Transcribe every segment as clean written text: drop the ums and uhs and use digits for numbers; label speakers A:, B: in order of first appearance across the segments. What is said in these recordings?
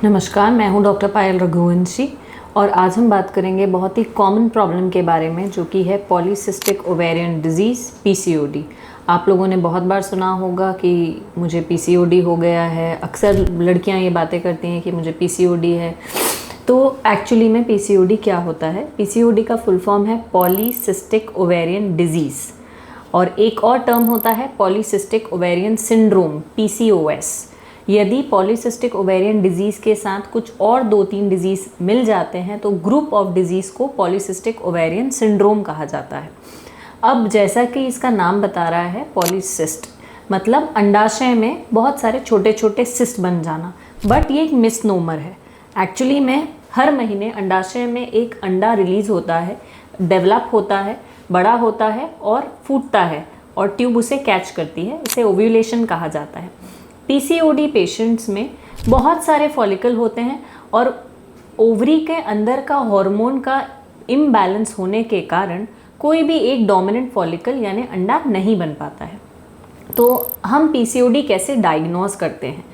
A: नमस्कार, मैं हूं डॉक्टर पायल रघुवंशी और आज हम बात करेंगे बहुत ही कॉमन प्रॉब्लम के बारे में जो कि है पॉलीसिस्टिक ओवेरियन डिजीज़ पीसीओडी। आप लोगों ने बहुत बार सुना होगा कि मुझे पीसीओडी हो गया है। अक्सर लड़कियां ये बातें करती हैं कि मुझे पीसीओडी है। तो एक्चुअली में पीसीओडी क्या होता है? पीसीओडी का फुल फॉर्म है पॉलीसिस्टिक ओवेरियन डिजीज़ और एक और टर्म होता है पॉलीसिस्टिक ओवेरियन सिंड्रोम पीसीओएस। यदि पॉलीसिस्टिक ओवेरियन डिजीज़ के साथ कुछ और 2-3 डिजीज़ मिल जाते हैं तो ग्रुप ऑफ डिजीज़ को पॉलीसिस्टिक ओवेरियन सिंड्रोम कहा जाता है। अब जैसा कि इसका नाम बता रहा है पॉलीसिस्ट मतलब अंडाशय में बहुत सारे छोटे छोटे सिस्ट बन जाना, बट ये एक मिसनोमर है। एक्चुअली में हर महीने अंडाशय में एक अंडा रिलीज़ होता है, डेवलप होता है, बड़ा होता है और फूटता है और ट्यूब उसे कैच करती है। इसे ओव्यूलेशन कहा जाता है। पीसीओडी पेशेंट्स में बहुत सारे फॉलिकल होते हैं और ओवरी के अंदर का हार्मोन का इम्बैलेंस होने के कारण कोई भी एक डोमिनेंट फॉलिकल यानी अंडा नहीं बन पाता है। तो हम पीसीओडी कैसे डायग्नोज करते हैं?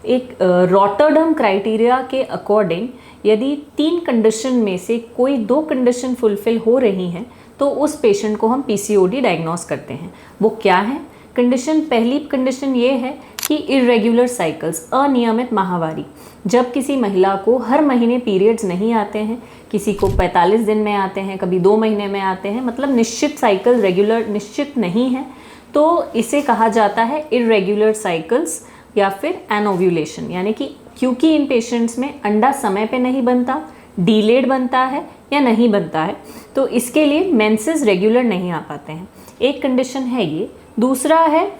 A: एक रॉटरडम क्राइटेरिया के अकॉर्डिंग यदि 3 कंडीशन में से कोई 2 कंडीशन फुलफिल हो रही हैं तो उस पेशेंट को हम पीसीओडी डायग्नोज करते हैं। वो क्या है कंडीशन? पहली कंडीशन ये है कि इरेगुलर साइकिल्स, अनियमित माहवारी। जब किसी महिला को हर महीने पीरियड्स नहीं आते हैं, किसी को 45 दिन में आते हैं, कभी 2 महीने में आते हैं, मतलब निश्चित साइकिल रेगुलर निश्चित नहीं है, तो इसे कहा जाता है इरेगुलर साइकिल्स या फिर एनोव्यूलेशन। यानी कि क्योंकि इन पेशेंट्स में अंडा समय पे नहीं बनता, डिलेड बनता है या नहीं बनता है, तो इसके लिए मेंसेस रेगुलर नहीं आ पाते हैं। एक कंडीशन है ये। दूसरा है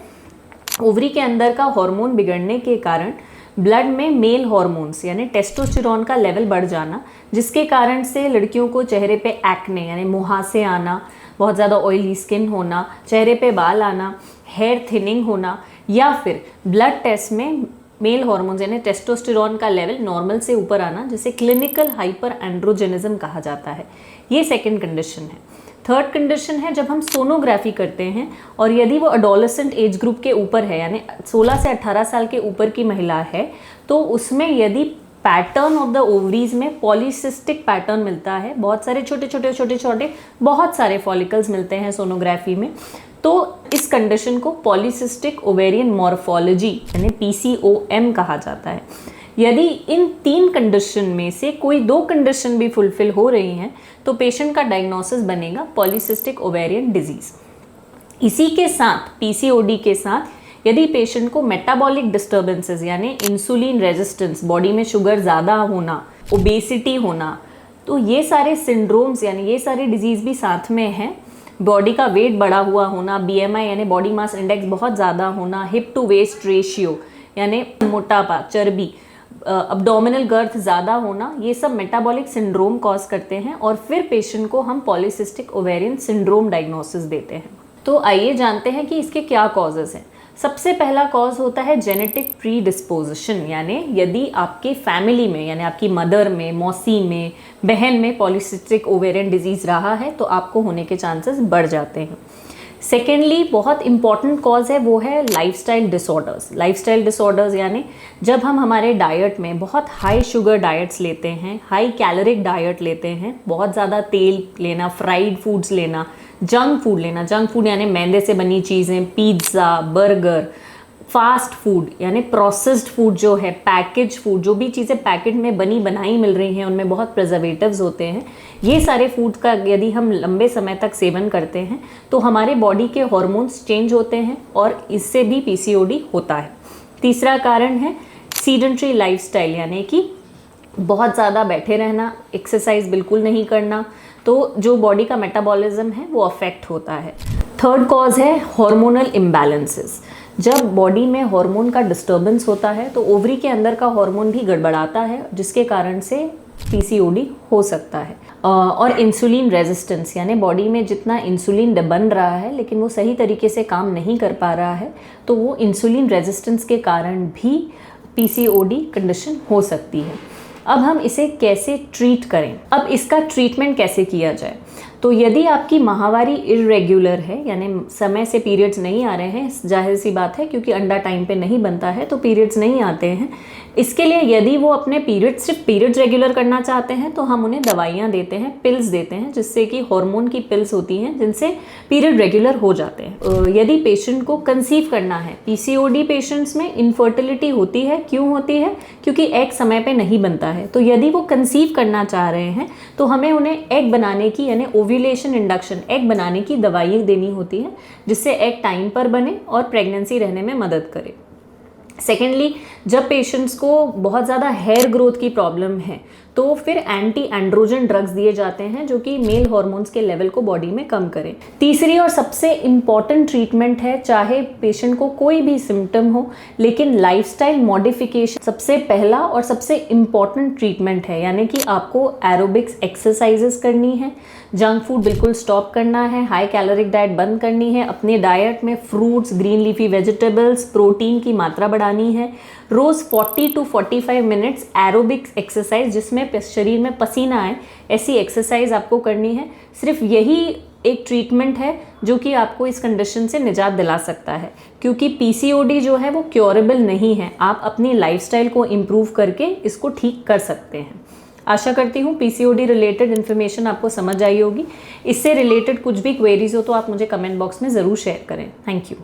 A: ओवरी के अंदर का हार्मोन बिगड़ने के कारण ब्लड में मेल हार्मोन्स यानी टेस्टोस्टेरोन का लेवल बढ़ जाना, जिसके कारण से लड़कियों को चेहरे पे एक्ने यानी मुहासे आना, बहुत ज़्यादा ऑयली स्किन होना, चेहरे पे बाल आना, हेयर थिनिंग होना, या फिर ब्लड टेस्ट में मेल हार्मोन्स यानी टेस्टोस्टेरोन का लेवल नॉर्मल से ऊपर आना, जिसे क्लिनिकल हाइपर एंड्रोजेनिज्म कहा जाता है। ये सेकेंड कंडीशन है। थर्ड कंडीशन है जब हम सोनोग्राफी करते हैं और यदि वो अडोलेसेंट एज ग्रुप के ऊपर है यानी 16 से 18 साल के ऊपर की महिला है तो उसमें यदि पैटर्न ऑफ द ओवरीज में पॉलीसिस्टिक पैटर्न मिलता है, बहुत सारे छोटे बहुत सारे फॉलिकल्स मिलते हैं सोनोग्राफी में, तो इस कंडीशन को पॉलीसिस्टिक ओवेरियन मॉर्फोलॉजी यानी पीसीओएम कहा जाता है। यदि इन 3 कंडीशन में से कोई 2 कंडीशन भी फुलफिल हो रही हैं तो पेशेंट का डायग्नोसिस बनेगा पॉलीसिस्टिक ओवेरियन डिजीज़। इसी के साथ पीसीओडी के साथ यदि पेशेंट को मेटाबॉलिक डिस्टर्बेंसेस यानी इंसुलिन रेजिस्टेंस, बॉडी में शुगर ज़्यादा होना, ओबेसिटी होना, तो ये सारे सिंड्रोम्स यानी ये सारी डिजीज़ भी साथ में हैं। बॉडी का वेट बढ़ा हुआ होना, बीएमआई यानी बॉडी मास इंडेक्स बहुत ज़्यादा होना, हिप टू वेस्ट रेशियो यानी मोटापा, चर्बी, अब्डोमिनल गर्थ ज़्यादा होना, ये सब मेटाबॉलिक सिंड्रोम कॉज करते हैं और फिर पेशेंट को हम पॉलीसिस्टिक ओवेरियन सिंड्रोम डायग्नोसिस देते हैं। तो आइए जानते हैं कि इसके क्या कॉजेज़ हैं। सबसे पहला कॉज होता है जेनेटिक प्री डिस्पोजिशन, यानी यदि आपके फैमिली में यानी आपकी मदर में, मौसी में, बहन में पॉलीसिस्टिक ओवेरियन डिजीज़ रहा है तो आपको होने के चांसेस बढ़ जाते हैं। सेकेंडली बहुत इंपॉर्टेंट कॉज है वो है लाइफस्टाइल डिसऑर्डर्स। लाइफस्टाइल डिसऑर्डर्स यानी जब हम हमारे डाइट में बहुत हाई शुगर डाइट्स लेते हैं, हाई कैलोरिक डाइट लेते हैं, बहुत ज़्यादा तेल लेना, फ्राइड फूड्स लेना, जंक फूड लेना, जंक फूड यानी मैदे से बनी चीज़ें, पिज़्ज़ा, बर्गर, फास्ट फूड यानी प्रोसेस्ड फूड जो है, पैकेज फूड, जो भी चीज़ें पैकेट में बनी बनाई मिल रही हैं उनमें बहुत प्रिजर्वेटिव्स होते हैं, ये सारे फूड का यदि हम लंबे समय तक सेवन करते हैं तो हमारे बॉडी के हार्मोन्स चेंज होते हैं और इससे भी पीसीओडी होता है। तीसरा कारण है सीडेंट्री लाइफस्टाइल यानी कि बहुत ज़्यादा बैठे रहना, एक्सरसाइज बिल्कुल नहीं करना, तो जो बॉडी का मेटाबॉलिज्म है वो अफेक्ट होता है। थर्ड कॉज है हार्मोनल इम्बैलेंसेस। जब बॉडी में हार्मोन का डिस्टर्बेंस होता है तो ओवरी के अंदर का हार्मोन भी गड़बड़ाता है, जिसके कारण से पीसीओडी हो सकता है। और इंसुलिन रेजिस्टेंस यानी बॉडी में जितना इंसुलिन बन रहा है लेकिन वो सही तरीके से काम नहीं कर पा रहा है, तो वो इंसुलिन रेजिस्टेंस के कारण भी पीसीओडी कंडीशन हो सकती है। अब हम इसे कैसे ट्रीट करें? अब इसका ट्रीटमेंट कैसे किया जाए? तो यदि आपकी माहवारी इर्रेगुलर है, यानी समय से पीरियड्स नहीं आ रहे हैं, जाहिर सी बात है क्योंकि अंडा टाइम पे नहीं बनता है तो पीरियड्स नहीं आते हैं। इसके लिए यदि वो अपने सिर्फ पीरियड्स रेगुलर करना चाहते हैं तो हम उन्हें दवाइयाँ देते हैं, पिल्स देते हैं, जिससे कि हार्मोन की पिल्स होती हैं जिनसे पीरियड रेगुलर हो जाते हैं। यदि पेशेंट को कंसीव करना है, पीसीओडी पेशेंट्स में इनफर्टिलिटी होती है, क्यों होती है? क्योंकि एग समय पे नहीं बनता है। तो यदि वो कंसीव करना चाह रहे हैं तो हमें उन्हें एग बनाने की, यानी ओव्यूलेशन इंडक्शन, एग बनाने की दवाई देनी होती है जिससे एग टाइम पर बने और प्रेगनेंसी रहने में मदद करे। सेकेंडली, जब पेशेंट्स को बहुत ज़्यादा हेयर ग्रोथ की प्रॉब्लम है तो फिर एंटी एंड्रोजन ड्रग्स दिए जाते हैं जो कि मेल हार्मोन्स के लेवल को बॉडी में कम करें। तीसरी और सबसे इम्पॉर्टेंट ट्रीटमेंट है, चाहे पेशेंट को कोई भी सिम्टम हो, लेकिन लाइफस्टाइल मॉडिफिकेशन सबसे पहला और सबसे इम्पॉर्टेंट ट्रीटमेंट है। यानी कि आपको एरोबिक्स एक्सरसाइजेस करनी है, जंक फूड बिल्कुल स्टॉप करना है, हाई कैलोरिक डाइट बंद करनी है, अपने डाइट में fruits, green leafy vegetables, protein की मात्रा बढ़ानी है, रोज़ 40 to 45 मिनट्स एरोबिक्स एक्सरसाइज जिसमें शरीर में पसीना आए, ऐसी एक्सरसाइज आपको करनी है। सिर्फ यही एक ट्रीटमेंट है जो कि आपको इस कंडीशन से निजात दिला सकता है, क्योंकि पीसीओडी जो है वो क्योरेबल नहीं है। आप अपनी लाइफस्टाइल को इम्प्रूव करके इसको ठीक कर सकते हैं। आशा करती हूँ पीसीओडी रिलेटेड इन्फॉर्मेशन आपको समझ आई होगी। इससे रिलेटेड कुछ भी क्वेरीज हो तो आप मुझे कमेंट बॉक्स में ज़रूर शेयर करें। Thank you.